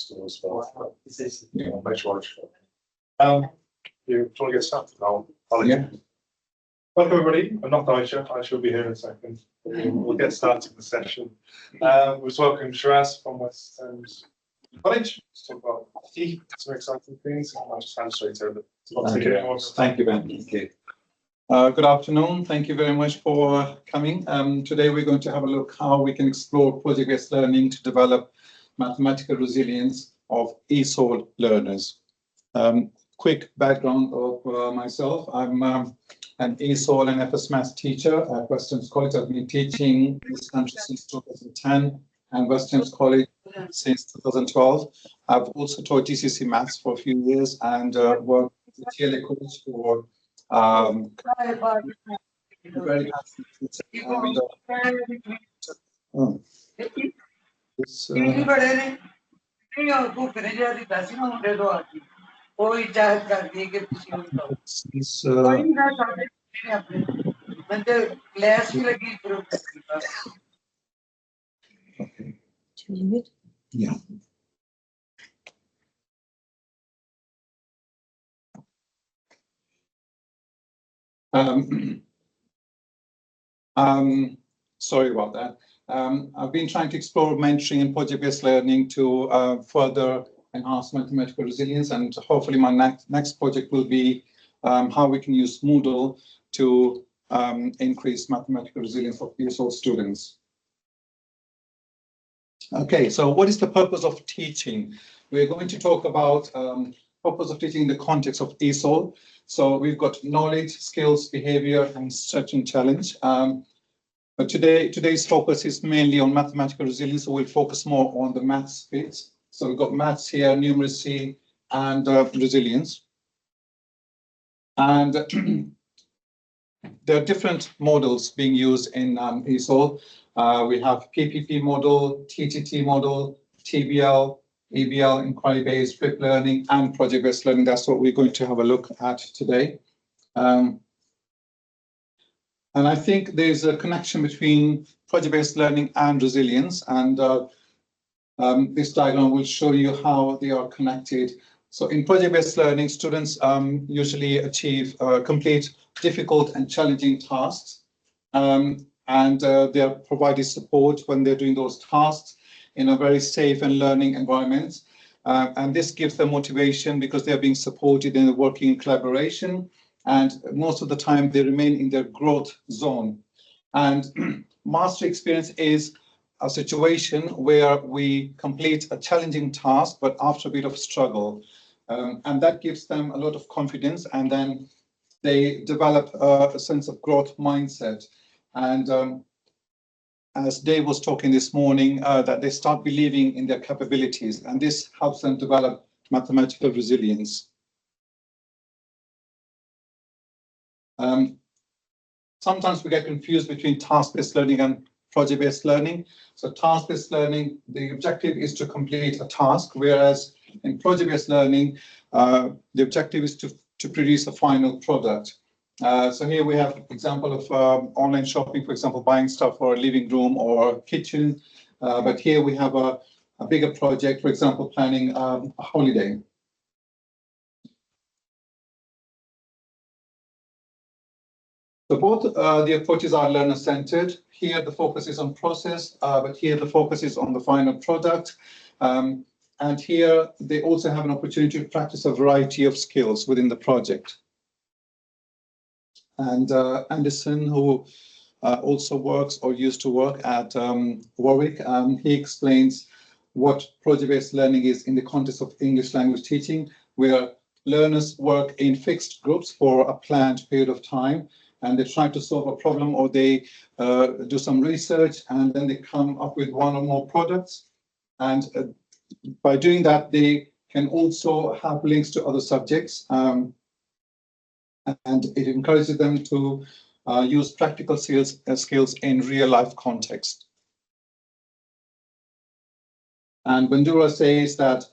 school as well. Yeah. Make sure. You want to get started? Yeah. Welcome everybody. I'm not Aisha. Aisha will be here in a second. We'll get started the session. We'll welcome Sheraz from West Thames College to talk about some exciting things. I'll just hand straight over. Thank you, Ben. Thank you. Good afternoon. Thank you very much for coming. Today we're going to have a look how we can explore project-based learning to develop mathematical resilience of ESOL learners. Quick background of myself. I'm an ESOL and FS Maths teacher at West Thames College. I've been teaching this country since 2010 and West Thames College since 2012. I've also taught GCSE Maths for a few years and worked as a TLA coach for very yeah. Sorry about that. I've been trying to explore mentoring and project-based learning to further enhance mathematical resilience, and hopefully my next project will be how we can use Moodle to increase mathematical resilience of ESOL students. Okay, so what is the purpose of teaching? We're going to talk about purpose of teaching in the context of ESOL. So we've got knowledge, skills, behavior, and search and challenge. But today's focus is mainly on mathematical resilience, so we'll focus more on the maths bits. So we've got maths here, numeracy, and resilience. And there are different models being used in ESOL. We have PPP model, TTT model, TBL, EBL, inquiry-based, flipped learning, and project-based learning. That's what we're going to have a look at today. And I think there's a connection between project-based learning and resilience. And this diagram will show you how they are connected. So in project-based learning, students usually complete difficult and challenging tasks. And they are provided support when they're doing those tasks in a very safe and learning environment. And this gives them motivation because they're being supported and working in collaboration. And most of the time they remain in their growth zone. And mastery experience is a situation where we complete a challenging task, but after a bit of struggle. And that gives them a lot of confidence, and then they develop a sense of growth mindset. And as Dave was talking this morning, that they start believing in their capabilities, and this helps them develop mathematical resilience. Sometimes we get confused between task-based learning and project-based learning. So task-based learning, the objective is to complete a task, whereas in project-based learning, the objective is to produce a final product. So here we have an example of online shopping, for example, buying stuff for a living room or kitchen. But here we have a bigger project, for example, planning a holiday. So both the approaches are learner-centered. Here the focus is on process, but here the focus is on the final product. And here they also have an opportunity to practice a variety of skills within the project. And Anderson, who also works or used to work at Warwick, he explains what project-based learning is in the context of English language teaching, where learners work in fixed groups for a planned period of time, and they try to solve a problem, or they do some research, and then they come up with one or more products. And by doing that, they can also have links to other subjects, and it encourages them to use practical skills in real-life context. And Bandura says that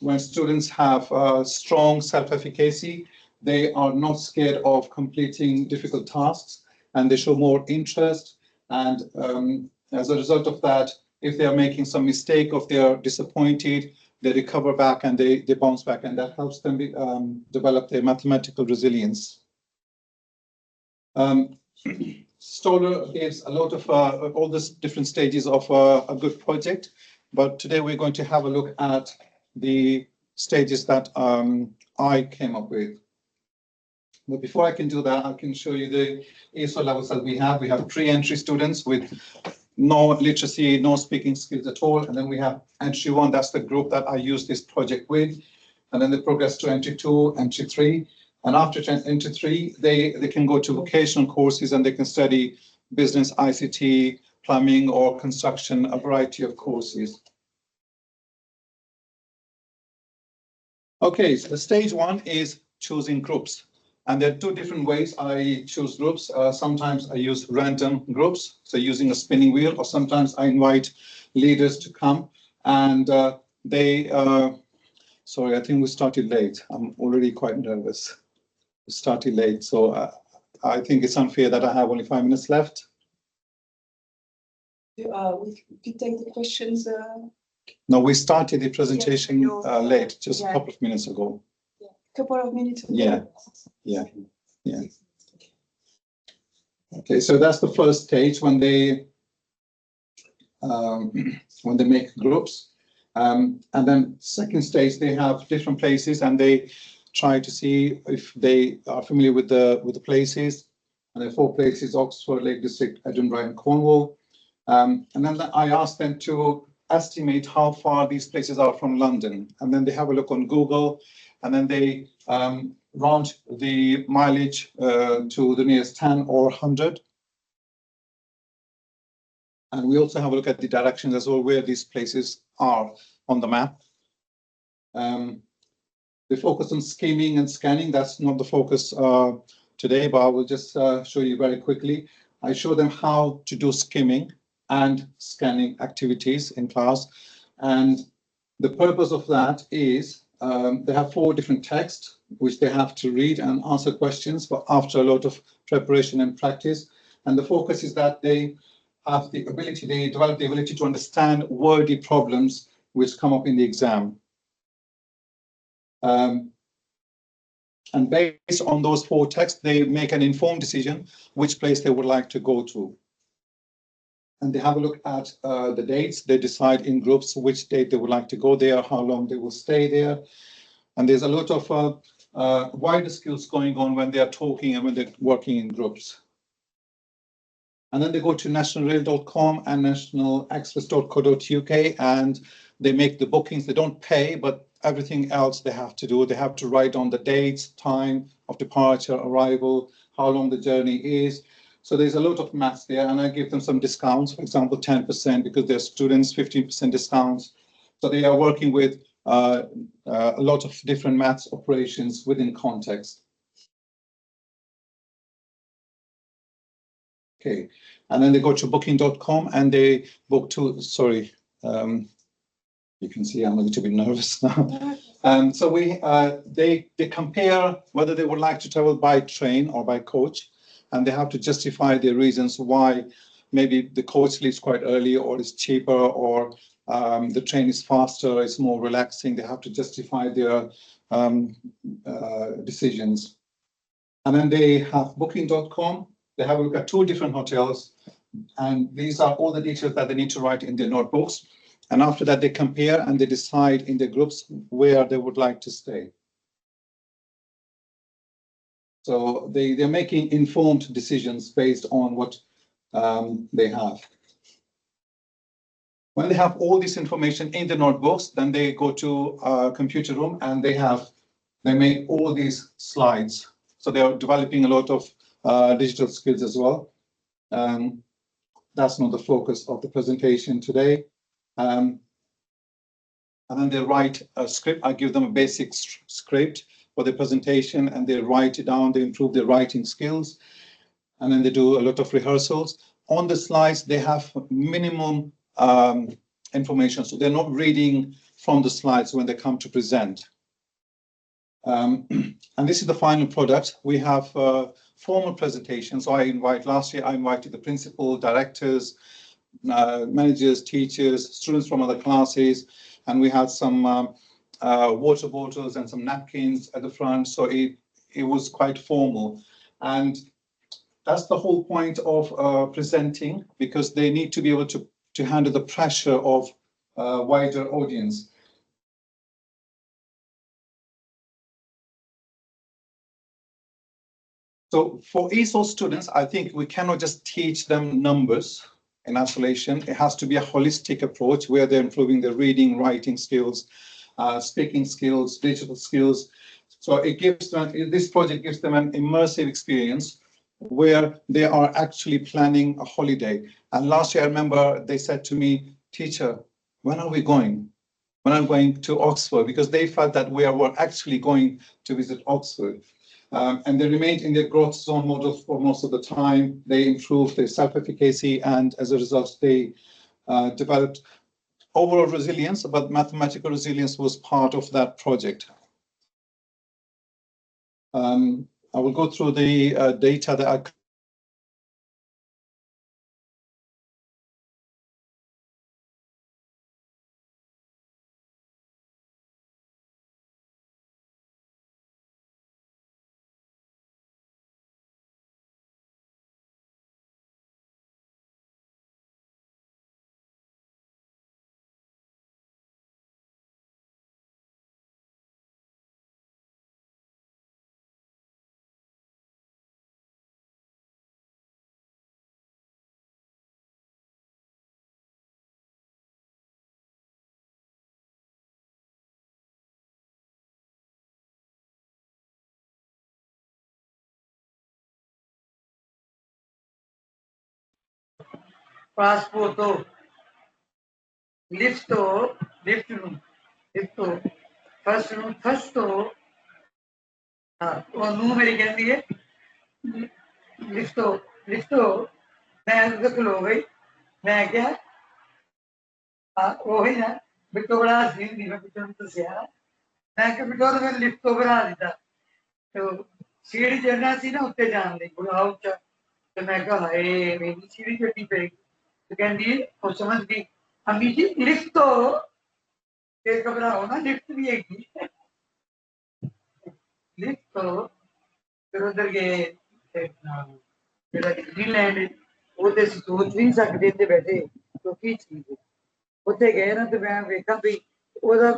when students have strong self-efficacy, they are not scared of completing difficult tasks, and they show more interest. And as a result of that, if they are making some mistake or if they are disappointed, they recover back and they bounce back, and that helps them develop their mathematical resilience. Stoller gives a lot of all these different stages of a good project, but today we're going to have a look at the stages that I came up with. But before I can do that, I can show you the ESOL levels that we have. We have pre-entry students with no literacy, no speaking skills at all. And then we have entry 1, that's the group that I use this project with. And then they progress to entry 2, entry 3. And after entry 3, they can go to vocational courses and they can study business, ICT, plumbing, or construction, a variety of courses. Okay, so the stage 1 is choosing groups. And there are 2 different ways I choose groups. Sometimes I use random groups, so using a spinning wheel, or sometimes I invite leaders to come and sorry, I think we started late. I'm already quite nervous. We started late, so I think it's unfair that I have only 5 minutes left. We take the questions. No, we started the presentation late, just yeah. a couple of minutes ago. Couple of minutes ago. Yeah. Okay, so that's the first stage when they make groups, and then second stage they have different places and they try to see if they are familiar with the places. And there are 4 places: Oxford, Lake District, Edinburgh, and Cornwall. And then I ask them to estimate how far these places are from London, and then they have a look on Google, and then they round the mileage to the nearest 10 or 100. And we also have a look at the directions as well, where these places are on the map. They focus on skimming and scanning. That's not the focus today, but I will just show you very quickly. I show them how to do skimming and scanning activities in class. And the purpose of that is they have 4 different texts which they have to read and answer questions, but after a lot of preparation and practice. And the focus is that they have the ability, they develop the ability to understand wordy problems which come up in the exam. And based on those 4 texts, they make an informed decision which place they would like to go to. And they have a look at the dates. They decide in groups which date they would like to go there, how long they will stay there. And there's a lot of wider skills going on when they are talking and when they're working in groups. And then they go to nationalrail.com and nationalexpress.co.uk and they make the bookings. They don't pay, but everything else they have to do. They have to write on the dates, time of departure, arrival, how long the journey is. So there's a lot of maths there, and I give them some discounts, for example, 10% because they're students, 15% discounts. So they are working with a lot of different maths operations within context. Okay, and then they go to booking.com and they book to, sorry, you can see I'm a little bit nervous now. So they compare whether they would like to travel by train or by coach, and they have to justify their reasons why maybe the coach leaves quite early, or is cheaper, or the train is faster, it's more relaxing. They have to justify their decisions. And then they have booking.com. They have a look at 2 different hotels, and these are all the details that they need to write in their notebooks. And after that, they compare and they decide in their groups where they would like to stay. So they're making informed decisions based on what they have. When they have all this information in the notebooks, then they go to a computer room and they make all these slides. So they are developing a lot of digital skills as well. That's not the focus of the presentation today. And then they write a script. I give them a basic script for the presentation, and they write it down. They improve their writing skills, and then they do a lot of rehearsals. On the slides, they have minimum information, so they're not reading from the slides when they come to present. And this is the final product. We have formal presentations. So last year I invited the principal, directors, managers, teachers, students from other classes, and we had some water bottles and some napkins at the front. So it was quite formal. And that's the whole point of presenting, because they need to be able to handle the pressure of a wider audience. So for ESOL students, I think we cannot just teach them numbers in isolation. It has to be a holistic approach where they're improving their reading, writing skills, speaking skills, digital skills. So it gives them, this project gives them an immersive experience where they are actually planning a holiday. And last year, I remember they said to me, "Teacher, when are we going? When are we going to Oxford?" Because they felt that we were actually going to visit Oxford. And they remained in their growth zone model for most of the time. They improved their self-efficacy, and as a result, they developed overall resilience, but mathematical resilience was part of that project. I will go through the data that I Passport, lift, first, numeric lift, मैं खलो गई, मैं क्या वही ना बिट्टो बड़ा scene दी मैं बिट्टो तो सियारा मैं क्या बिट्टो तो मैं लिफ्ट तो बना दिता तो सीढ़ी चढ़ना सी ना उत्ते जान दी बुलाओ चा तो मैं कहा हाय मेरी सीढ़ी चढ़नी पड़ेगी तो कहती और समझ गई अम्मी जी लिफ्ट तो के घबराओ ना लिफ्ट भी है लिफ्ट तो फिर उधर गए डिज्नीलैंड वो तो सोच भी नहीं सकते थे बैठे तो की चीज उत्थे गए ना तो मैं वेखा भी ਉਹਦਾ